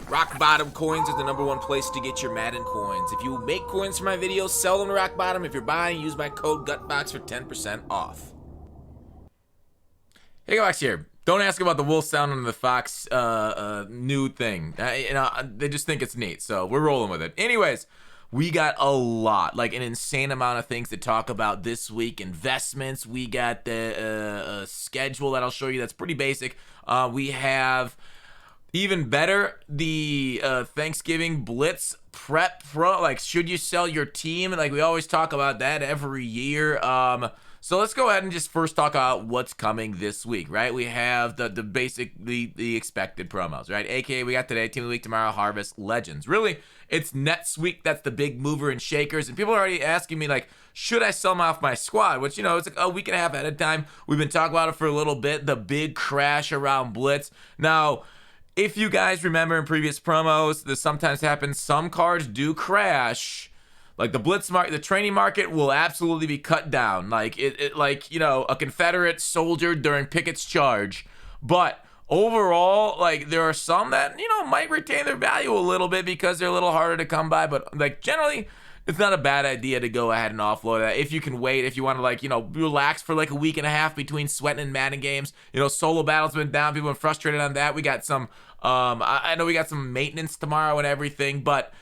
Rock Bottom coins are the #1 place to get your Madden coins. If you make coins for my videos, sell them to Rock Bottom. If you're buying, use my code GUTBOX for 10% off. Hey, Fox here. Don't ask about the wolf sound on the Fox new thing. They just think it's neat, so we're rolling with it. Anyways, we got a lot, like an insane amount of things to talk about this week. Investments. We got the schedule that I'll show you that's pretty basic. We have, even better, the Thanksgiving Blitz prep pro. Like, should you sell your team? Like, we always talk about that every year. So let's go ahead and just first talk about what's coming this week, right? We have the basic, the expected promos, right? AKA, we got today, Team of the Week tomorrow, Harvest, Legends. Really, it's Nets week. That's the big mover and shakers. And people are already asking me, like, should I sell them off my squad? Which, it's like a week and a half ahead of time. We've been talking about it for a little bit, the big crash around Blitz. Now, if you guys remember in previous promos, this sometimes happens. Some cards do crash. Like the Blitz market, the training market will absolutely be cut down. Like a Confederate soldier during Pickett's charge. But overall, like, there are some that, might retain their value a little bit because they're a little harder to come by. But like, generally, it's not a bad idea to go ahead and offload that if you can wait, if you want to, relax for like a week and a half between sweating and Madden games. Solo battles been down. People have been frustrated on that. We got some, I know we got some maintenance tomorrow and everything, but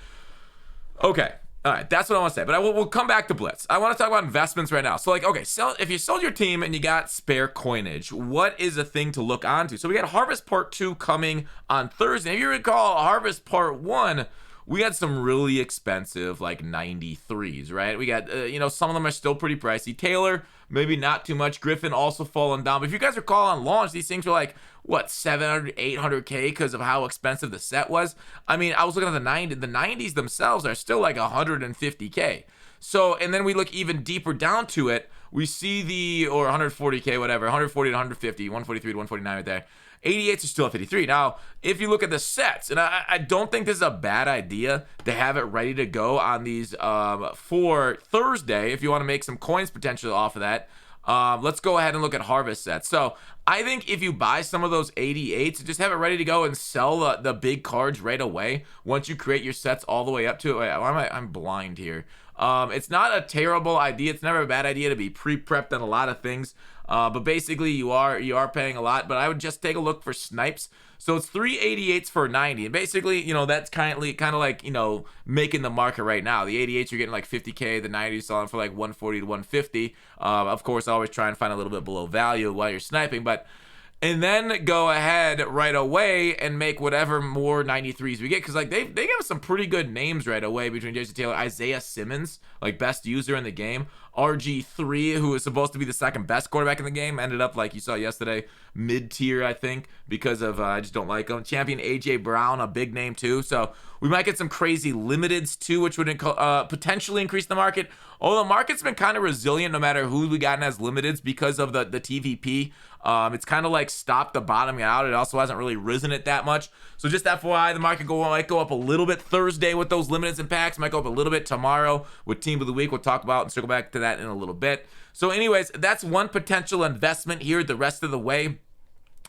okay. All right, that's what I want to say. But we'll come back to Blitz. I want to talk about investments right now. So, like, okay, if you sold your team and you got spare coinage, what is a thing to look onto? So we got Harvest Part 2 coming on Thursday. If you recall, Harvest Part 1, we had some really expensive, like, 93s, right? We got, some of them are still pretty pricey. Taylor, maybe not too much. Griffin also falling down. But if you guys recall on launch, these things were like, what, 700, 800K because of how expensive the set was. I mean, I was looking at the 90s. The 90s themselves are still like 150K. So, and then we look even deeper down to it. We see or 140K, whatever, 140 to 150, 143 to 149 right there. 88s are still at 53. Now, if you look at the sets, and I don't think this is a bad idea to have it ready to go on these for Thursday, if you want to make some coins potentially off of that. Let's go ahead and look at Harvest sets. So I think if you buy some of those 88s, just have it ready to go and sell the big cards right away once you create your sets all the way up to it. Wait, I'm blind here. It's not a terrible idea. It's never a bad idea to be pre-prepped on a lot of things. But basically you are paying a lot, but I would just take a look for snipes. So it's 388s for 90. And basically, that's kind of like, making the market right now. The 88s you're getting like 50K, the 90s selling for like 140 to 150. Of course, always try and find a little bit below value while you're sniping, and then go ahead right away and make whatever more 93s we get. Because, like, they give us some pretty good names right away between Jason Taylor, Isaiah Simmons, like, best user in the game. RG3, who is supposed to be the second best quarterback in the game, ended up, like you saw yesterday, mid-tier, I think, because of, I just don't like him. Champion AJ Brown, a big name, too. So we might get some crazy limiteds, too, which would potentially increase the market. Although the market's been kind of resilient no matter who we gotten as limiteds because of the TVP. It's kind of like stopped the bottoming out. It also hasn't really risen it that much. So just FYI, the market might go up a little bit Thursday with those limiteds and packs. Might go up a little bit tomorrow with Team of the Week. We'll talk about and circle back to that in a little bit. So anyways, that's one potential investment here the rest of the way.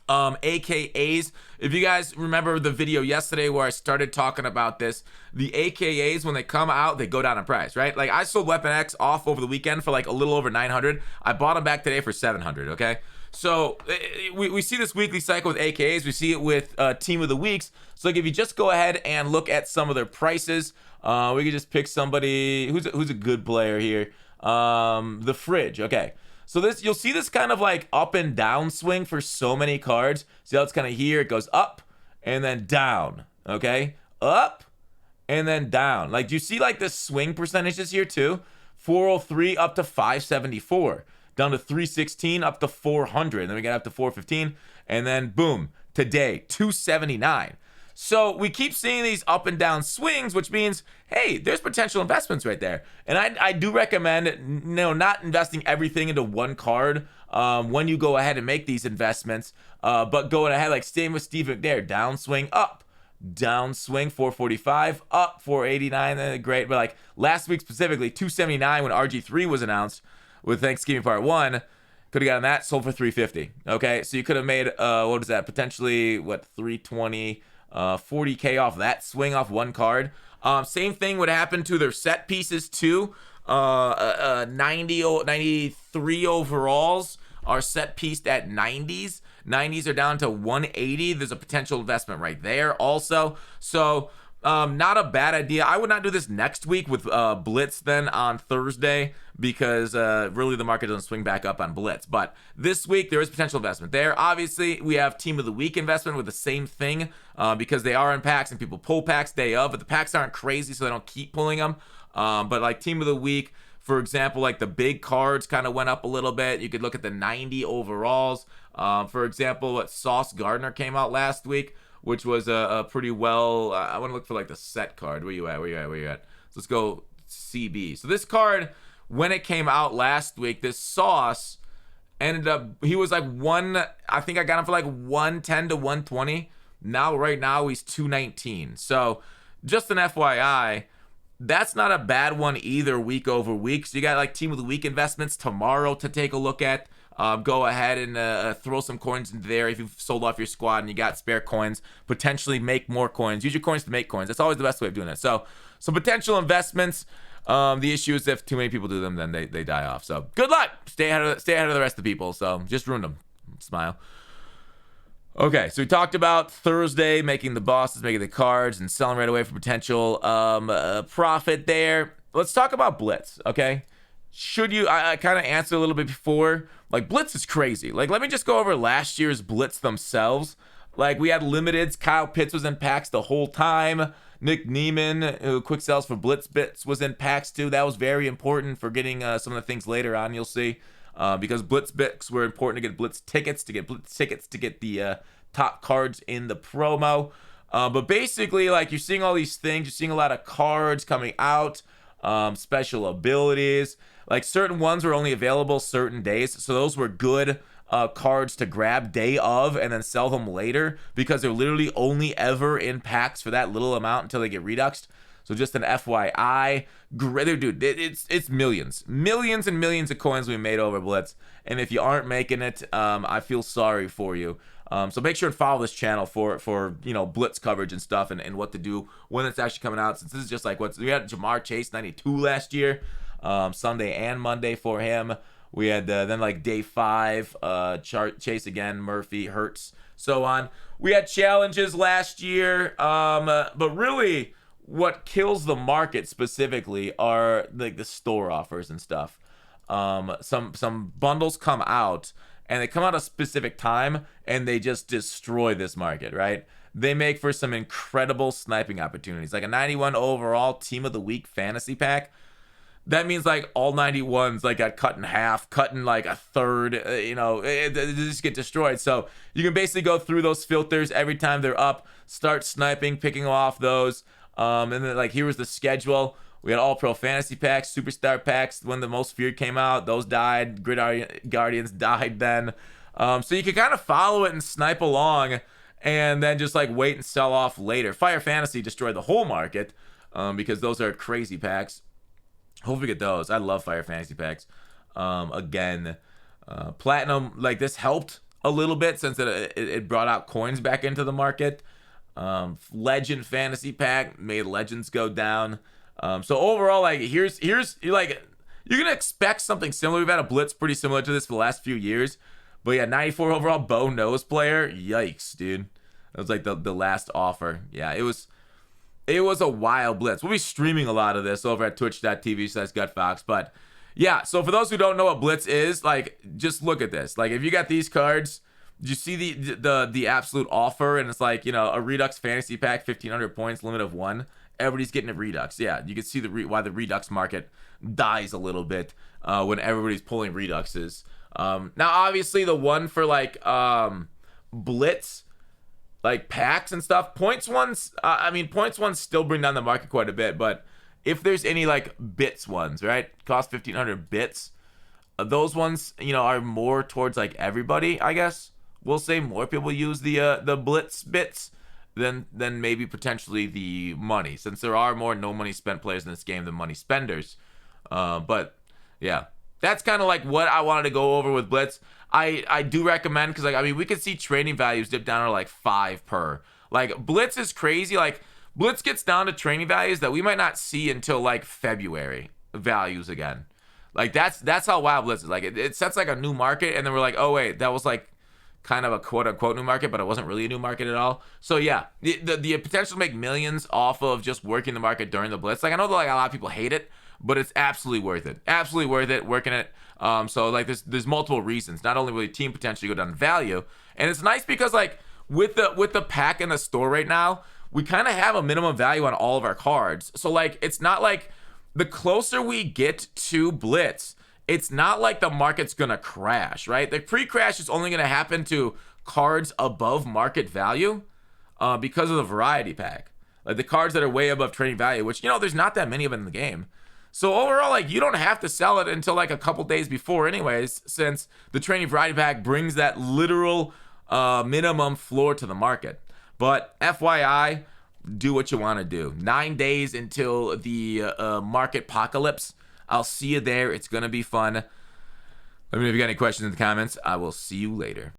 AKAs, if you guys remember the video yesterday where I started talking about this, the AKAs, when they come out, they go down in price, right? Like, I sold Weapon X off over the weekend for like a little over 900. I bought them back today for 700, okay? So we see this weekly cycle with AKAs. We see it with Team of the Weeks. So like, if you just go ahead and look at some of their prices, we could just pick somebody who's a good player here. The Fridge, okay. So you'll see this kind of like up and down swing for so many cards. See how it's kind of here? It goes up and then down, okay? Up and then down. Like, do you see like the swing percentages here too? 403 up to 574. Down to 316 up to 400. Then we get up to 415. And then boom, today, 279. So we keep seeing these up and down swings, which means, hey, there's potential investments right there. And I do recommend, not investing everything into one card when you go ahead and make these investments, but going ahead, like staying with Steve McNair, downswing up, downswing 445, up 489, great. But like last week specifically, 279 when RG3 was announced with Thanksgiving Part 1, could have gotten that, sold for 350. Okay, so you could have made, what is that, potentially, 320, 40K off that swing off one card. Same thing would happen to their set pieces too. 93 overalls are set pieced at 90s. 90s are down to 180. There's a potential investment right there also. So not a bad idea. I would not do this next week with Blitz then on Thursday, because really the market doesn't swing back up on Blitz. But this week there is potential investment there. Obviously we have Team of the Week investment with the same thing, because they are in packs and people pull packs day of, but the packs aren't crazy, so they don't keep pulling them. But like Team of the Week, for example, like the big cards kind of went up a little bit. You could look at the 90 overalls. For example, what Sauce Gardner came out last week, which was a pretty well. I want to look for like the set card. Where you at? So let's go CB. So this card, when it came out last week, this Sauce ended up. He was like I think I got him for like 110 to 120. Right now he's 219. So just an FYI. That's not a bad one either, week over week. So you got like Team of the Week investments tomorrow to take a look at. Go ahead and throw some coins into there if you've sold off your squad and you got spare coins. Potentially make more coins. Use your coins to make coins. That's always the best way of doing it. So potential investments. The issue is if too many people do them, then they die off. So good luck. Stay ahead of the rest of the people. So just ruined them. Smile. Okay, so we talked about Thursday making the bosses, making the cards, and selling right away for potential profit there. Let's talk about Blitz, okay? Should you, I kind of answered a little bit before, like Blitz is crazy. Like, let me just go over last year's Blitz themselves. Like, we had limiteds. Kyle Pitts was in packs the whole time. Nick Neiman, who quick sells for Blitz bits, was in packs too. That was very important for getting some of the things later on, you'll see. Because Blitz bits were important to get Blitz tickets, to get the top cards in the promo. But basically, like, you're seeing all these things. You're seeing a lot of cards coming out, special abilities. Like, certain ones were only available certain days. So those were good cards to grab day of and then sell them later, because they're literally only ever in packs for that little amount until they get reduxed. So just an FYI, dude, it's millions and millions of coins we made over Blitz. And if you aren't making it, I feel sorry for you. So make sure to follow this channel for Blitz coverage and stuff, and what to do when it's actually coming out. Since this is just like we had Jamar Chase 92 last year, Sunday and Monday for him. We had then like day 5, Chase again, Murphy, Hurts, so on. We had challenges last year, but really, what kills the market specifically are like the store offers and stuff. Some bundles come out and they come out a specific time and they just destroy this market, right? They make for some incredible sniping opportunities, like a 91 overall Team of the Week fantasy pack. That means like all 91s like got cut in half, cut in like a third, they just get destroyed. So you can basically go through those filters every time they're up, start sniping, picking off those. And then like here was the schedule. We had all pro fantasy packs, superstar packs. When the Most Feared came out, those died. Grid Guardians died then. So you can kind of follow it and snipe along, and then just like wait and sell off later. Fire Fantasy destroyed the whole market, because those are crazy packs. Hopefully get those. I love Fire Fantasy packs. Again, Platinum, like this helped a little bit since it brought out coins back into the market. Legend Fantasy pack made Legends go down. So overall, like here's like you're gonna expect something similar. We've had a Blitz pretty similar to this for the last few years, but yeah, 94 overall bow nose player. Yikes, dude. That was like the last offer. Yeah, it was a wild Blitz. We'll be streaming a lot of this over at twitch.tv/GutFox. But yeah, so for those who don't know what Blitz is, like just look at this. Like if you got these cards, did you see the absolute offer? And it's like, a Redux fantasy pack, 1,500 points, limit of 1. Everybody's getting a Redux. Yeah, you can see why the Redux market dies a little bit when everybody's pulling Reduxes. Now, obviously, the one for like Blitz, like packs and stuff, points ones still bring down the market quite a bit. But if there's any like bits ones, right, cost 1,500 bits, those ones, are more towards like everybody, I guess. We'll say more people use the Blitz bits than maybe potentially the money, since there are more no money spent players in this game than money spenders. But yeah, that's kind of like what I wanted to go over with Blitz. I do recommend, because we could see trading values dip down to like 5 per. Like Blitz is crazy. Like Blitz gets down to training values that we might not see until like February values again. Like that's how wild Blitz is. Like it sets like a new market, and then we're like, oh wait, that was like kind of a quote unquote new market, but it wasn't really a new market at all. So yeah, the potential to make millions off of just working the market during the Blitz. Like I know that like a lot of people hate it, but it's absolutely worth it. Absolutely worth it working it. So like there's multiple reasons. Not only will your team potentially go down in value, and it's nice because like with the pack in the store right now, we kind of have a minimum value on all of our cards. So like it's not like the closer we get to Blitz, it's not like the market's gonna crash, right? The pre-crash is only gonna happen to cards above market value because of the variety pack. Like the cards that are way above trading value, which, you know, there's not that many of them in the game. So overall, like you don't have to sell it until like a couple days before anyways, since the trading variety pack brings that literal minimum floor to the market. But FYI, do what you want to do. 9 days until the market apocalypse. I'll see you there. It's going to be fun. Let me know if you got any questions in the comments. I will see you later.